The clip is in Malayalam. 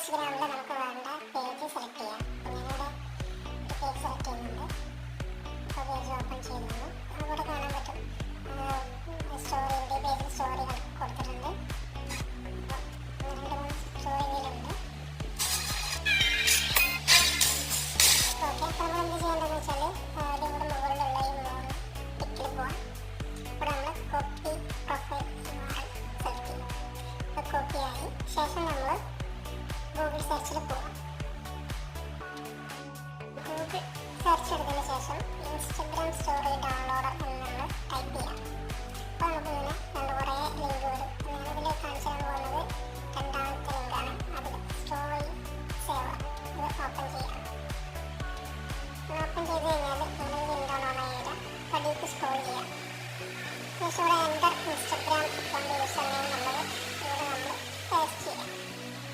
ഇൻസ്റ്റഗ്രാമിൽ നമുക്ക് വേണ്ട പേജ് സെലക്ട് ചെയ്യാം. ഞാനിവിടെ ഒരു പേജ് സെലക്ട് ചെയ്യുന്നുണ്ട്. അപ്പോൾ പേജ് ഓപ്പൺ ചെയ്യുന്നു. അവിടെ കാണാൻ പറ്റും സ്റ്റോറിൻ്റെ പേജിൽ സ്റ്റോറി കൊടുത്തിട്ടുണ്ട്. അപ്പോൾ 2-3 സ്റ്റോറി ഇതിലുണ്ട്. ഓക്കെ, അപ്പോൾ നമ്മൾ എന്ത് ചെയ്യേണ്ടതെന്ന് വെച്ചാൽ ഇതിവിടെ മുകളിലുള്ള ഈ ടിക്കിൽ പോവാം. ഇവിടെ നമ്മൾ കോപ്പി പ്രൊഫൈൽ സെലക്ട് ചെയ്യും. അപ്പോൾ കോപ്പിയായി ശേഷം നമ്മൾ ഗൂഗിൾ സെർച്ചിൽ പോവാം. ഗൂഗിൾ സെർച്ച് എടുത്തതിന് ശേഷം ഇൻസ്റ്റഗ്രാം സ്റ്റോറി ഡൗൺലോഡർ എന്ന് നമ്മൾ ടൈപ്പ് ചെയ്യാം. അപ്പോൾ നമുക്ക് ഇങ്ങനെ കുറേ ലിങ്ക് വരും. ഞാനിതിൽ കാണിച്ചു തരാൻ പോകുന്നത്